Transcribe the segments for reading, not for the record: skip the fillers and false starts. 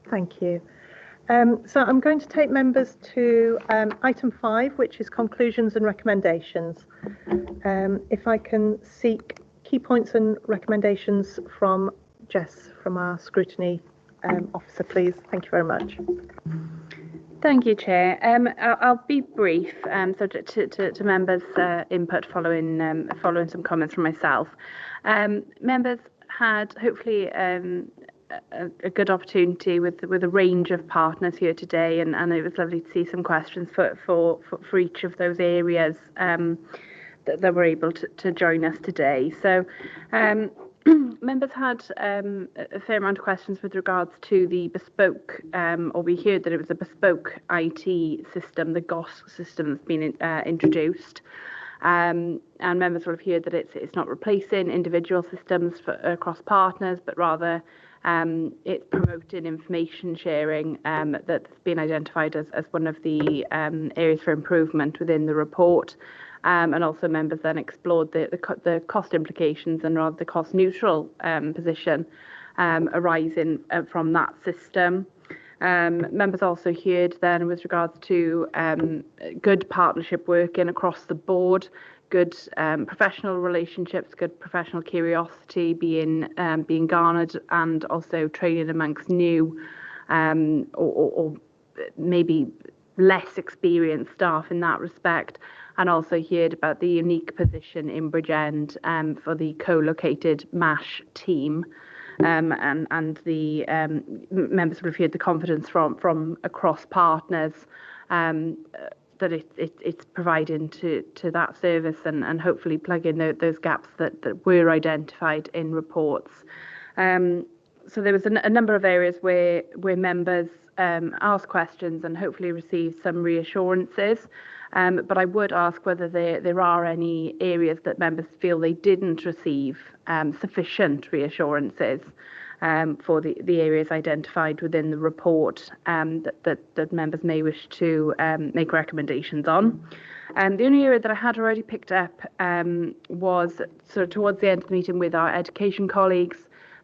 Thank you. So I'm going to take members to item 5, which is conclusions and recommendations. If I can seek key points and recommendations from Jess, from our scrutiny officer, please. Thank you very much. Thank you, Chair. I'll be brief, subject to members' input following some comments from myself. Members had hopefully a good opportunity with a range of partners here today, and it was lovely to see some questions for each of those areas that were able to join us today. So members had a fair amount of questions with regards to the bespoke, or we heard that it was a bespoke IT system, the GOS system that's been introduced. And members will have heard that it's not replacing individual systems across partners, but rather it's promoting information sharing that's been identified as one of the areas for improvement within the report. And also members then explored the cost implications and rather the cost neutral position arising from that system. Members also heard then with regards to good partnership working across the board, good professional relationships, good professional curiosity being garnered, and also training amongst new or maybe less experienced staff in that respect, and also heard about the unique position in Bridgend for the co-located MASH team. And the members would have heard the confidence from across partners that it's providing to that service and hopefully plug in those gaps that were identified in reports. So there was a number of areas where members asked questions and hopefully received some reassurances. But I would ask whether there are any areas that members feel they didn't receive sufficient reassurances for the areas identified within the report that members may wish to make recommendations on. The only area that I had already picked up was sort of towards the end of the meeting with our education colleagues.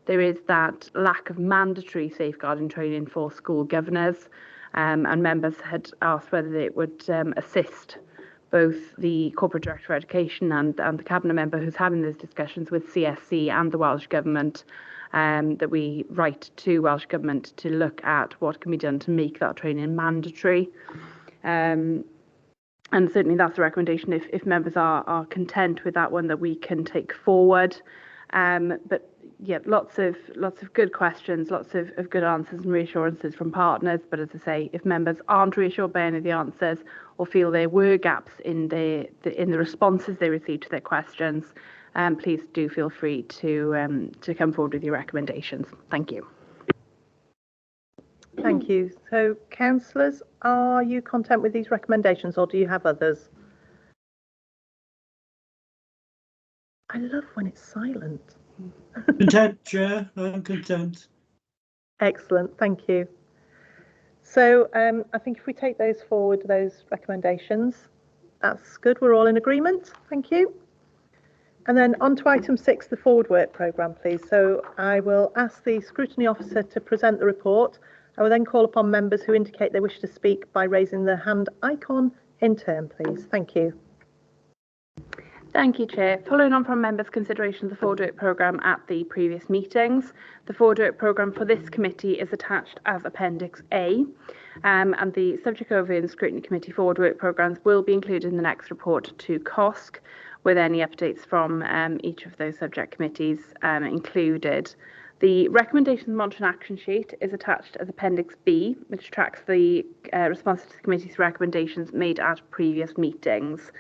There is that lack of mandatory safeguarding training for school governors. And members had asked whether it would assist both the Corporate Director for Education and the Cabinet member who's having those discussions with CSC and the Welsh Government, that we write to Welsh Government to look at what can be done to make that training mandatory. And certainly that's a recommendation if members are content with that one that we can take forward. But yeah, lots of good questions, lots of good answers and reassurances from partners. But as I say, if members aren't reassured by any of the answers or feel there were gaps in the responses they received to their questions, please do feel free to come forward with your recommendations. Thank you. Thank you. So, councillors, are you content with these recommendations, or do you have others? I love when it's silent. Content, Chair. I'm content. Excellent, thank you. So I think if we take those forward, those recommendations, that's good. We're all in agreement. Thank you. And then on to item 6, the forward work programme, please. So I will ask the scrutiny officer to present the report. I will then call upon members who indicate they wish to speak by raising the hand icon in turn, please. Thank you. Thank you, Chair. Following on from members' consideration of the forward work programme at the previous meetings, the forward work programme for this committee is attached as Appendix A, and the subject overview and scrutiny committee forward work programmes will be included in the next report to COSC, with any updates from each of those subject committees included. The recommendations monitoring action sheet is attached as Appendix B, which tracks the responses to the committee's recommendations made at previous meetings.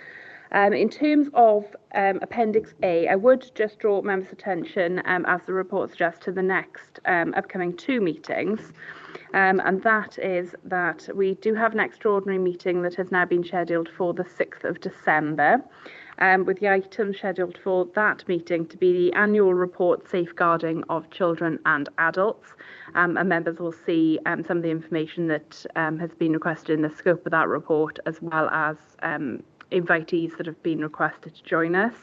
In terms of Appendix A, I would just draw members' attention, as the report suggests, to the next upcoming 2 meetings. And that is that we do have an extraordinary meeting that has now been scheduled for the 6th of December, with the item scheduled for that meeting to be the annual report safeguarding of children and adults. And members will see some of the information that has been requested in the scope of that report, as well as invitees that have been requested to join us.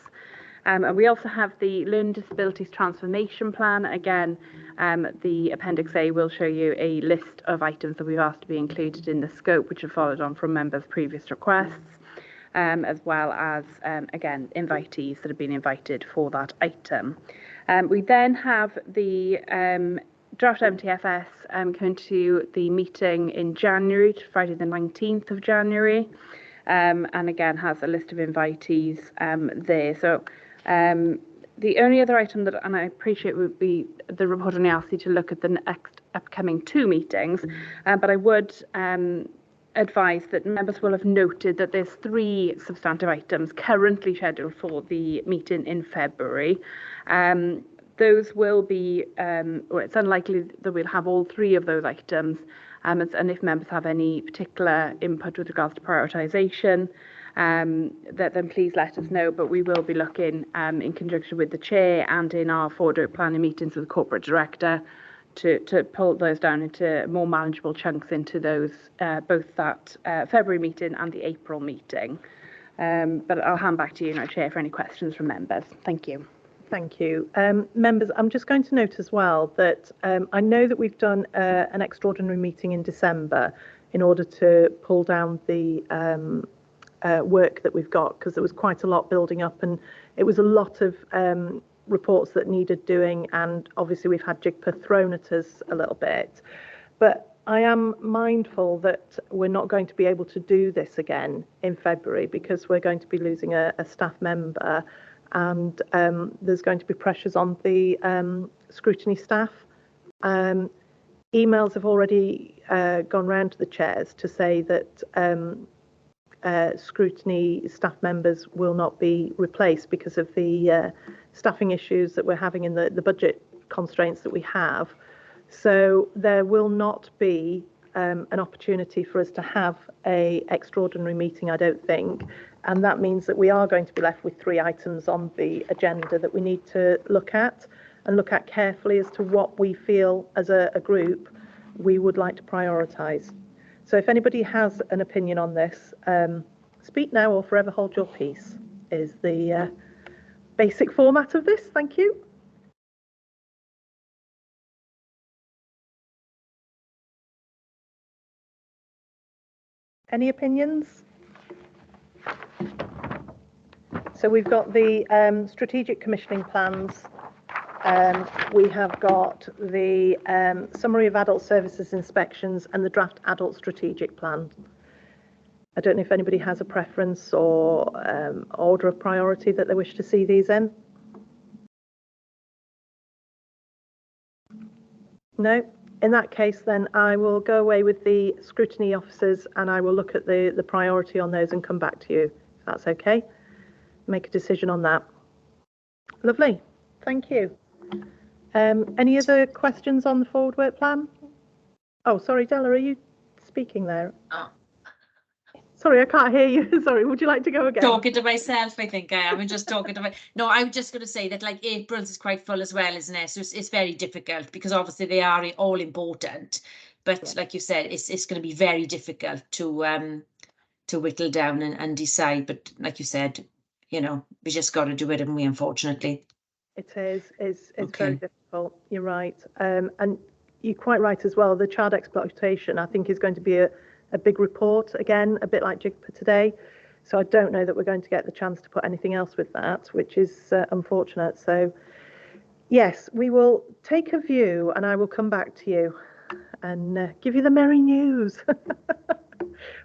And we also have the Learning Disabilities Transformation Plan. Again, the Appendix A will show you a list of items that we've asked to be included in the scope, which have followed on from members' previous requests, as well as, again, invitees that have been invited for that item. We then have the draft MTFS coming to the meeting in January, Friday the 19th of January, and again has a list of invitees there. So the only other item that, and I appreciate, would be the report only asks you to look at the next upcoming 2 meetings, but I would advise that members will have noted that there's 3 substantive items currently scheduled for the meeting in February. Those will be, well, it's unlikely that we'll have all 3 of those items, and if members have any particular input with regards to prioritisation, then please let us know. But we will be looking in conjunction with the chair and in our forward planning meetings with the corporate director to pull those down into more manageable chunks into those, both that February meeting and the April meeting. But I'll hand back to you now, Chair, for any questions from members. Thank you. Thank you. Members, I'm just going to note as well that I know that we've done an extraordinary meeting in December in order to pull down the work that we've got, because there was quite a lot building up and it was a lot of reports that needed doing, and obviously we've had JIGPA thrown at us a little bit. But I am mindful that we're not going to be able to do this again in February because we're going to be losing a staff member, and there's going to be pressures on the scrutiny staff. Emails have already gone round to the chairs to say that scrutiny staff members will not be replaced because of the staffing issues that we're having in the budget constraints that we have. So there will not be an opportunity for us to have an extraordinary meeting, I don't think. And that means that we are going to be left with 3 items on the agenda that we need to look at carefully as to what we feel as a group we would like to prioritise. So if anybody has an opinion on this, speak now or forever hold your peace is the basic format of this. Thank you. Any opinions? So we've got the strategic commissioning plans. We have got the summary of adult services inspections and the draft adult strategic plan. I don't know if anybody has a preference or order of priority that they wish to see these in. No? In that case, then I will go away with the scrutiny officers and I will look at the priority on those and come back to you, if that's okay. Make a decision on that. Lovely. Thank you. Any other questions on the forward work plan? Oh, sorry, Della, are you speaking there? Oh. Sorry, I can't hear you. Sorry, would you like to go again? Talking to myself, I think I am. I'm just talking to my... No, I was just going to say that like April's is quite full as well, isn't it? So it's very difficult because obviously they are all important. But like you said, it's going to be very difficult to whittle down and decide. But like you said, you know, we just got to do it, haven't we, unfortunately? It is. It's Okay. very difficult. You're right. And you're quite right as well. The child exploitation, I think, is going to be a big report, again, a bit like JIGPA today. So I don't know that we're going to get the chance to put anything else with that, which is unfortunate. So yes, we will take a view and I will come back to you and give you the merry news.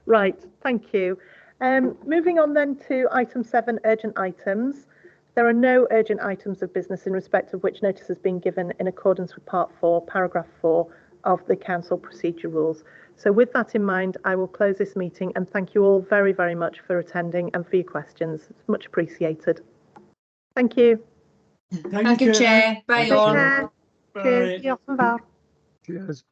Right, thank you. Moving on then to item 7, urgent items. There are no urgent items of business in respect of which notice has been given in accordance with Part 4, Paragraph 4 of the Council Procedure Rules. So with that in mind, I will close this meeting and thank you all very, very much for attending and for your questions. It's much appreciated. Thank you. Thank you, Chair. Bye, all. Take care. Cheers. Diolch yn fawr. Cheers.